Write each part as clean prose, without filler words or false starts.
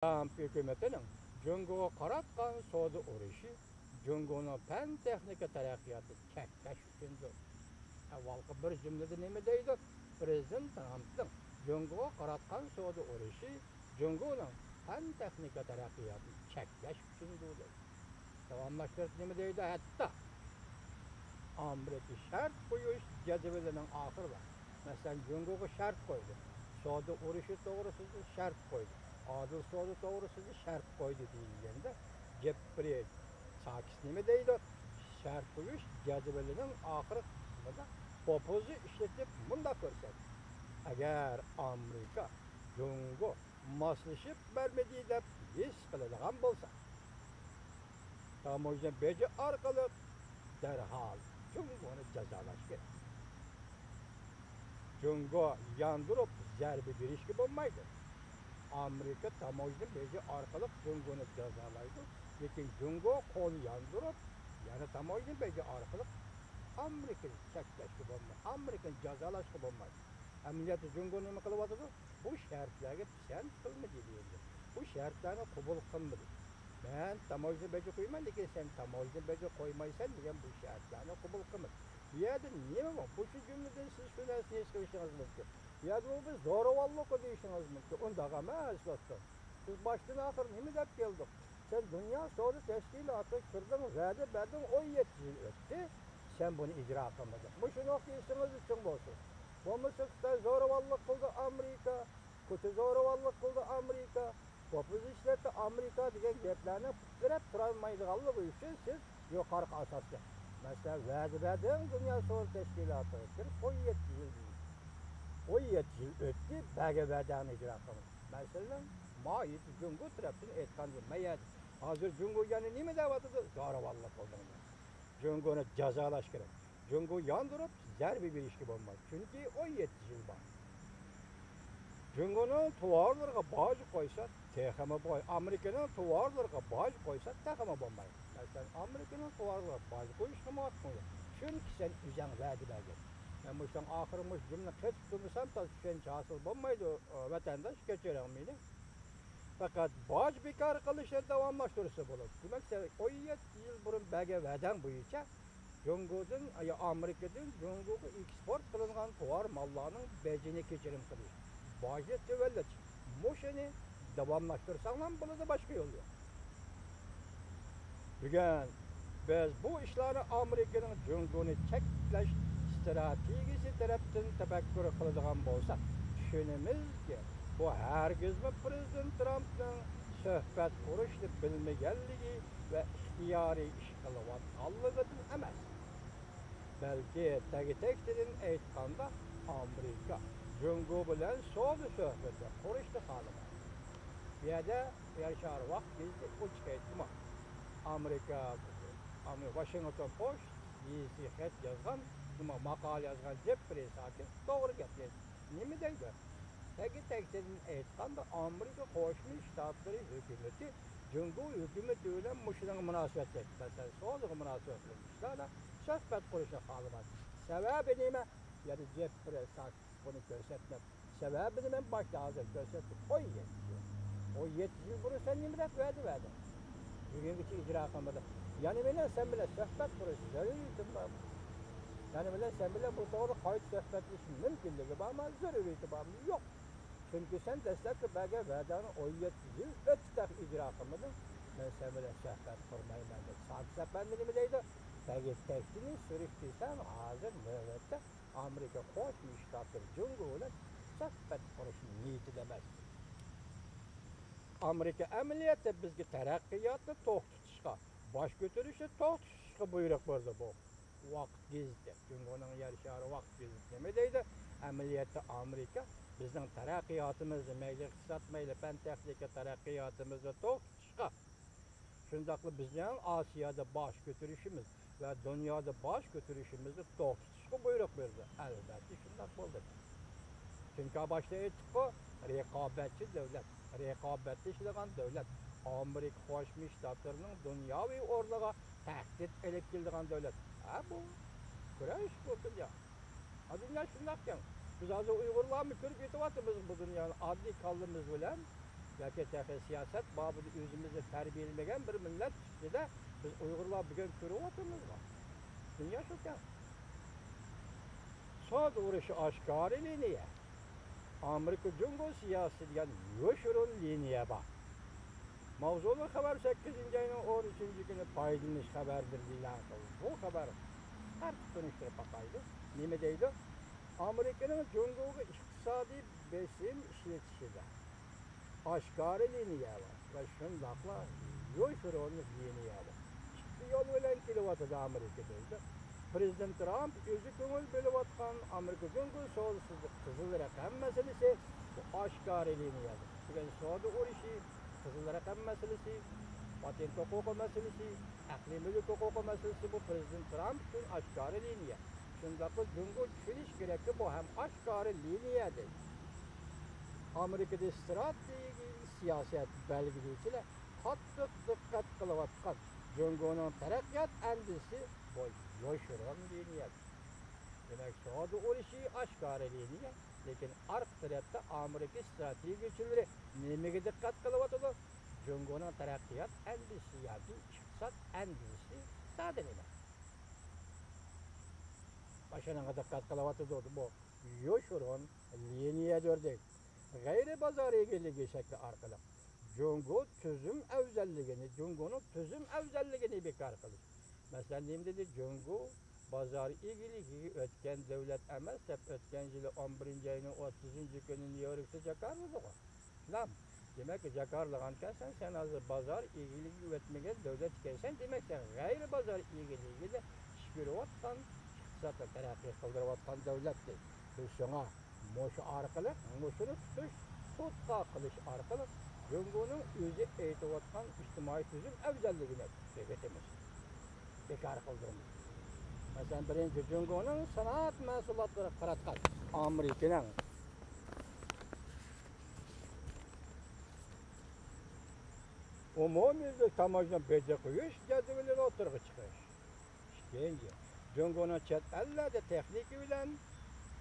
Tramp hükümetinin Cungo'ya qaratqan soda urushi Cungo'ning fan texnika taraqqiyoti chakkash uchundir. Avvalgi bir jumlada nima deydi? Prezident Trampning Cungo'ga qaratqan soda urushi Cungo'ning fan texnika taraqqiyoti chakkash uchundir. Davomlashtirib nima deydi? Hatto Amerika shart qo'yish jadvalining oxirida. Masalan, Cungo'ga shart qo'ydi. Soda urushi to'g'risida shart qo'ydi. Adil soda to'g'risida shart qo'ydi deyilganda, Jeffrey Sachs nima deydi? Shart qo'yish jadvalining oxiri qismida popuzni ishlatib bunda ko'rsatdi. Agar Amerika Jungo moslashib bermadi deb his qiladigan bo'lsa, tamoyil beji orqali darhol Jungoni jazolash kerak. Jungo yandırıp zərbi berishga bo'lmaydi. Amerika tamoyil beji orqali Jungoni jazolaydi, lekin Jungo qo'l yandırıp, yana tamoyil beji orqali Amerikani chaklashga bo'lmaydi. Amerikani jazolashga bo'lmaydi. Amaliyotda Jungo nima qilyapti? Bu shartlarga pisand qilmadi deydi. Bu shartlarni qabul qilmadi. Ben tamoyil beji qo'yman, lekin sen tamoyil beji qo'ymaysan degan bu shartlarni qabul qilmadi. Bu yerda nima bor? Bu jumladan siz shu narsani his qilishingiz mumkin. Bu yerda biz zo'ravonlik deyishingiz mumkin. Undaqa emas dostlar. Siz boshdan oxir nima deb keldik? Sen Dünya Savdo Tashkiloti kirding, va'da berding, 17 yil o'tdi. Sen buni ijro qilmading. Bu shuni esingiz uchun bo'lsin. Bo'lmasa Xitoy zo'ravonlik qildi Amerika, Kutu zo'ravonlik qildi Amerika, Populistlarda Amerika degan gaplarni fikrab turolmaydiganligi uchun siz yuqorgi asosga. Masalan, va'da berding Dünya Savdo Tashkiloti 17 yil. 17 yil o'tdi, baga va'dani ijro qildi. Masalan, Moyit Jungo tarafdan aytganda mayadi. Hozir Jungo yana nima deyapti? Zo'ravonlik qildi. Jungoni jazolash kerak. Jungo yandırıp zərbi berishga bo'lmaydi. Chunki 17 yil bor. Jungoning tovarlarga boj qo'ysa, texmi boy. Amerikaning tovarlarga boj qo'ysa, texmi bo'lmaydi. Masalan, Amerikaning tovarlarga boj qo'yishga ma'qul. Chunki sen o'zing va'da bergan. Men bu son oxirimiz jumla ketib turmasam, tushuncha hosil bo'lmaydi. Vatandosh kechiring. Fakat boj bekor qilishni davomlashtirsa bo'ladi. Demak, sen 17 yil burun bergan va'dang bo'yicha Jungo'dan ya Amerikadan Jungo'ga eksport qilingan tovar mallarning bejini kechirim qilish. Bojni tevallatish. Mushuni davomlashtirsang ham bo'ladi, boshqa yo'l yo'q. Bugun biz bu ishlarni Amerikaning Jungo'ni cheklash strategiyasi tarafdan tafakkur qiladigan bo'lsak, tushunamizki, bu hargizmi Prezident Trampning suhbat qurishni bilmaganligi va ixtiyoriy ish qilayotganligidan emas. Balki tagi-taktidan aytganda Amerika Jungo bilan savdo suhbati qurishni xohlamaydi. Bu yerda yarashar vaqt keldi, o'chkaytma. Amerika Washington Post xat yozgan, nima maqola yozgan Jeffrey Sachs to'g'ri gaplaydi. Nima deydi? Tagi-taktidan aytganda Amerika Qo'shma Shtatlari hukumati Jungo hukumati bilan mushuning munosabatda, masalan, savdo munosabatlarida suhbat qurishni xohlamaydi. Sababi nima? Yani Jeffrey Sachs bunu ko'rsatmab. Sababini men boshda hozir ko'rsatib qo'ygan. O 7 yil burun sen nima deb va'da? Bugungacha ijro qilmadi. Yani men sen bilan suhbat qurish zaruriyatim bor. Yani bilan sen bilan bu to'g'ri qayta suhbatlash mumkinligi bormi? Zaruriyati bormi? Yo'q. Chunki sen dastlabki bergan va'dani 17 yil o'tib ijro qilmading. Men sen bilan suhbat qurmayman deb. Sachs nima deydi? Tagi-taktidan surishtirsan, hozir navbatda Amerika Qo'shma Shtatlari Jungo bilan suhbat qurish niyatida emas. Amerika amaliyotda bizga taraqqiyotni to'xtatishga, bosh ko'tarishni to'xtatishga buyruq berdi bu. Vaqt gezdi. Jungoning yarashari vaqt gezdi. Nima deydi? Amaliyotda Amerika bizning taraqqiyotimizni, mayli iqtisod, mayli fan texnika taraqqiyotimizni to'xtatishga, shundaqli bizning Osiyoda bosh ko'tarishimiz va dunyoda bosh ko'tarishimizni to'xtatishga buyruq berdi. Albatta shunday bo'ldi. Chunki boshda aytdik-ku, raqobatchi davlat, raqobatda ishlagan davlat, Amerika Qo'shma Shtatlarining dunyoviy o'rniga tahdid qilib kelgan davlat. Bu kurash bu dunyo. Dunyo shunday ekan. Biz hozir Uyg'urlarni ko'rib yetyapmiz bu dunyoni oddiy qo'limiz bilan. yoki siyoset babında özümüzü terbiyelemeyen bir millet de biz Uygurlar bugün görüyoruz. Dünya şokan. Soğuk uğraşı aşkar liniye. Amerika Cumhur siyasi diyen yoşurun liniye bak. Mavzulu haber 8. ayının 13. günü paylanış haberdir dilan. Bu haber her dönüştürüp bakaydı. Nime deydi? Amerika'nın Cumhur'u iktisadi besin işletişide. Aşkar liniye var. Ve şundakla yoşurun liniye var. Çıktı yol veren kilovatı da Amerika'daydı. Prezident Trump özü köngül bölüp atkan Amerika Cumhur soğudsuzluk kızıl rakam meselesi bu aşkar liniyedir. Bugün soğudu uğraşı kızıl rakam meselesi, patent hukuku meselesi, akli mülk hukuku meselesi bu Prezident Trump için aşkar liniye. Şundaklı Cumhur düşünüş gerekli bu hem aşkar liniyedir. Amerika'da strateji siyaset belgeleyiciler kattık dikkat kılıvatkan Cumhur'un terakkiyat endisi bu yoşuran liniyet. Demek soğudu uğraşı aşkar liniyet. Lekin ark tarafta Amerika strateji güçleri nemege dikkat kılıvatılı Cumhur'un terakkiyat endisi yani iktisat endisi sade neme. Başına dikkat kılıvatılı bu yoşuran liniyet ördek. Gayri bazarı geligi şekli arkalı. Cumhur tüzüm özelliğini, Cumhur'un tüzüm özelliğini bekar kılır. Mesela neyim dedi? Cumhur bazar ilgili ötken devlet emez, hep ötken yılı 11. ayının 30. günü New York'ta Jakarlı'da var. Tamam. Demek ki Jakarlı'dan kelsen sen hazır bazar ilgili ötmegen devlet kelsen demek sen gayri bazar ilgili de şükürü vatkan, zaten terakki kıldırıvatkan devlettir. Biz şuna moşu arkalı, moşunu tutuş, tutqa kılış arkalı Cumhur'un özü eğitivatkan içtimai tüzüm özelliğine tüketimiz. Bekar kıldırmış. Mesela birinci Cumhur'un sanat mensulatları karatkan. Amerika'nın umumiyetlik tamacına becek uyuş, cedveleri oturgu çıkış. İkinci, Cumhur'un çet ellerde teknik bilen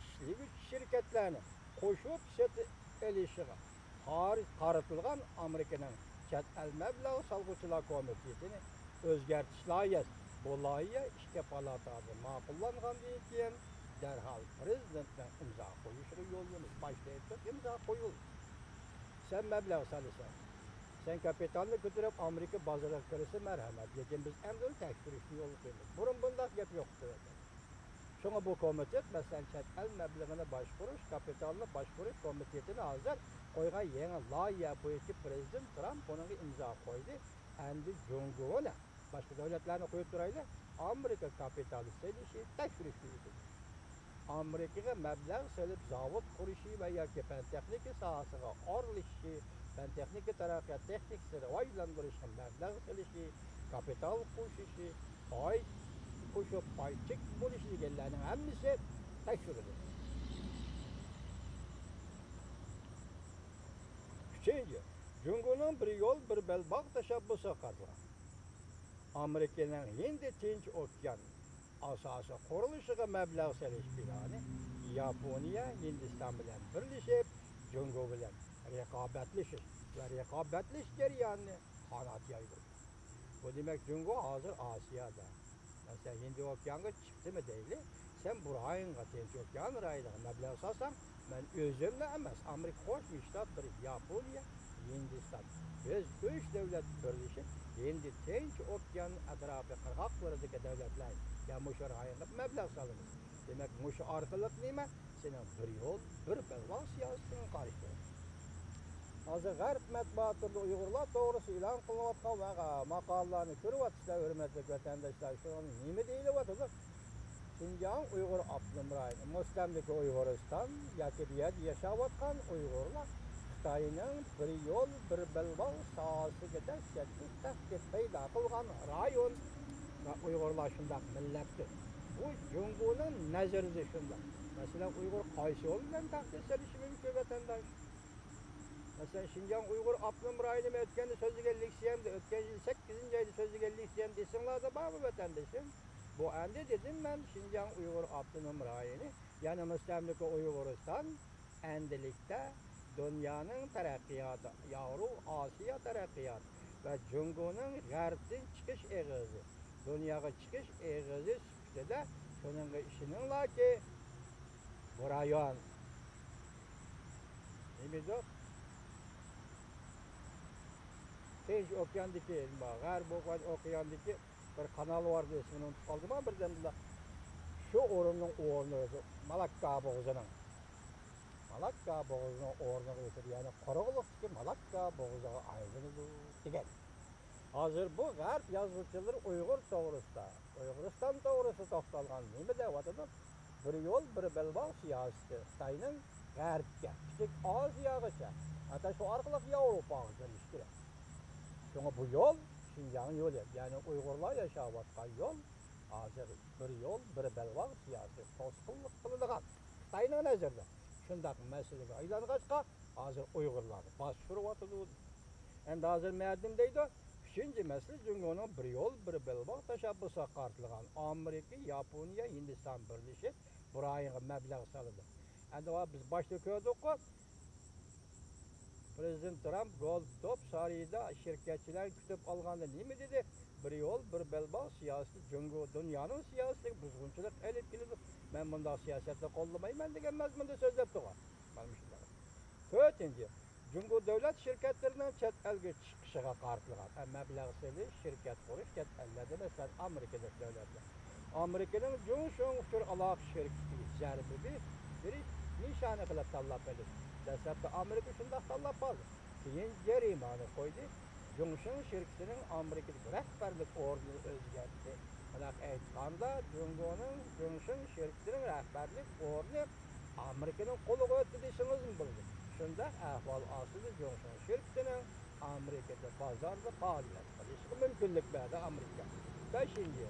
işli güç şirketlerini koşup elişiği qarıtılgan Amerika'nın çet el meblağ salgıçılar komitesini özgertiş layihesi. Bu layihə işke palatada maqullanğan keyin derhal prezidentten imza koyuşunu yolluyoruz. Başlayıp imza koyulur. Sen meblağ salırsan. Sen kapitalını götürüp Amerika bazara kırısı merhamet. Lekin biz emdol tekşürüşünü yolu koyuyoruz. Burun bundak yap yoktur. Şuna bu komitet mesela çet el meblağına başvuruş, kapitalını başvuruş komitetini hazır koygan yeni layihə boyunca Prezident Trump ona imza koydu. Endi Cumhur'una başka devletlerini koyup duraydı. Amerika kapitali selişi tekşürüş yürüdü. Amerika'ya meblağ selip zavod kuruşu veya pentekniki sahasına orlişi, pentekniki terakkiyat teknikleri oylandırışı, meblağ selişi, kapital kuşuşu, pay kuşup payçık buluşu gellerinin hemmisi tekşürüdü. Üçüncü, Cumhur'un bir yol bir belbağ teşebbüsü kardılar. Amerika'nın Hindi Tinç Okyan asası kuruluşuna meblağ seliş planı Japonya, Hindistan bilen birleşip Cumhur bilen rekabetleşir ve rekabetleş ceryanını kanat yaydı. Bu demek Cumhur hazır Asya'da. Mesela Hindi Okyan'a çıktı mı değil, sen burayın Tinç Okyan rayına meblağ sasan, ben özümle emez. Amerika koşmuştadır Japonya, Hindistan. Biz üç devlet birleşip Hindi Tinç Okyan etrafı kırgaklarındaki devletler ya muşur hayırlık meblağ salınız. Demek muşu arkalık neyme? Senin bir yol, bir belbağ siyasetinin karıştırır. Hazır Garp matbuatında Uygurlar doğrusu ilan kılıvatkan ve makallarını körüvatışlar, hürmetli vatandaşlar şunun nimi deyilevatılır. Şinjan Uygur Abdülmüray'ın, Müslimlik Uyguristan, yakibiyet yaşavatkan Uygurlar, Xitayının bir yol, bir belbağ sahası gider, şekli tehdit peyda kılgan rayon ve Uygurlar şundak millettir. Bu Cumhur'un nezirzi şundak. Mesela Uygur kaysi yol bilen tehdit selişi mümkün vatandaş. Mesela Şinjan Uygur Abdülmüray'ın ötkeni sözlüge liksiyemde, ötken yıl 8. ayda sözlüge liksiyem desinler de bağlı vatandaşım. Bu anda dedim ben Şinjan Uygur Abdülmüray'ını, yani Müslimlik Uyguristan endilikte dünyanın taraqqiyotı, Yevropa, Asiya taraqqiyotı ve Cungo'nun g'arbdan chiqish eg'izi, dunyoga chiqish eg'izi sifatida shuning ishininglarki bu rayon nima Tinch okeandagi, g'arb okeandagi bir kanal var ismini unutib qoldim ama birdenbire şu o'rni Malakka bo'g'zining o'rniga o'tib, ya'ni Qoraqalpaqdagi Malakka bo'g'ziga aylanadi degan. Hozir bu g'arb yozuvchilari Uyg'ur to'g'risida, Uyg'uriston to'g'risida to'xtalgan nima deyotadi? Bir yo'l, bir belbog' siyosati Xitoyning g'arbga, Kichik Osiyagacha, hatta shu orqali Yevropaga kirish kerak. Şuna bu yol Şinjan yolu, yani Uygurlar yaşayotgan yol, hozir bir yol, bir belbog' siyosiy to'sqinlik qilingan. Xitoyning nazarida shunday masalaga aylangancha hozir Uyg'urlarni bostirib. Endi hozir ma'lum deydi, 3-chi masala Jungoning bir yo'l, bir belbog' tashabbusiga qartilgan Amerika, Yaponiya, Hindiston birlashib burayga mablag' soladi. Endi biz boshda ko'rdik-ku, Prezident Trump Goldstop sarayida şirketçiler kütüp alganda nima dedi? Bir yol, bir belbog' siyosati Jungo dunyoning siyosatiga buzg'unchilik elib keladi. Men bunday siyosatni qo'llamayman degan mazmunda so'zlab turgan. Mana shunday. 4-chi, Jungo davlat shirkatlarining chet elga chiqishiga qartilgan. Mablag' solish, shirkat qurish chet ellarda masalan Amerikada davlatlar. Amerikaning Junshong aloqa shirkati zarbibi bir nishoni qilib tanlab qo'ydi. Dastlabda Amerika shunday tanlab qoldi. Keyin jarimani qo'ydi. Junshong shirkatining Amerikadagi rahbarlik o'rnini o'zgartdi. Bunaqa aytganda, Jungoning Junshong shirkatining rahbarlik o'rni Amerikaning qo'liga o'tdi deysingizmi bo'ldi. Shunda ahvol ostida Junshong shirkatining Amerikada bozorda faoliyat qilishi mumkinlik berdi Amerika. 5-chi,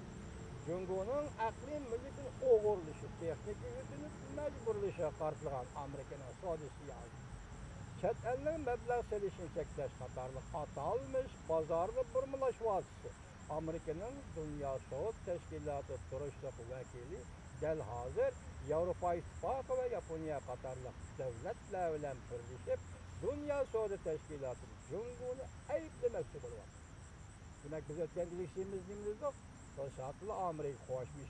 Jungoning aqliy mulkini o'g'irlashi, texnika yutini majburlashiga qartilgan Amerikaning savdo siyosati. Chet elning mablag' solishini cheklash qatorliq atalmish bozorni burmalash vositasi. Amerikaning Dunyo savdo tashkiloti turishliq vakili dal hozir Yevropa ittifoqi va Yaponiya qatorliq davlatlar bilan birlashib Dunyo savdo tashkiloti Jungoni ayblamoqchi bo'lyapti. Demak biz o'tgan kelishimiz nimada? To'satlı Amerika Qo'shma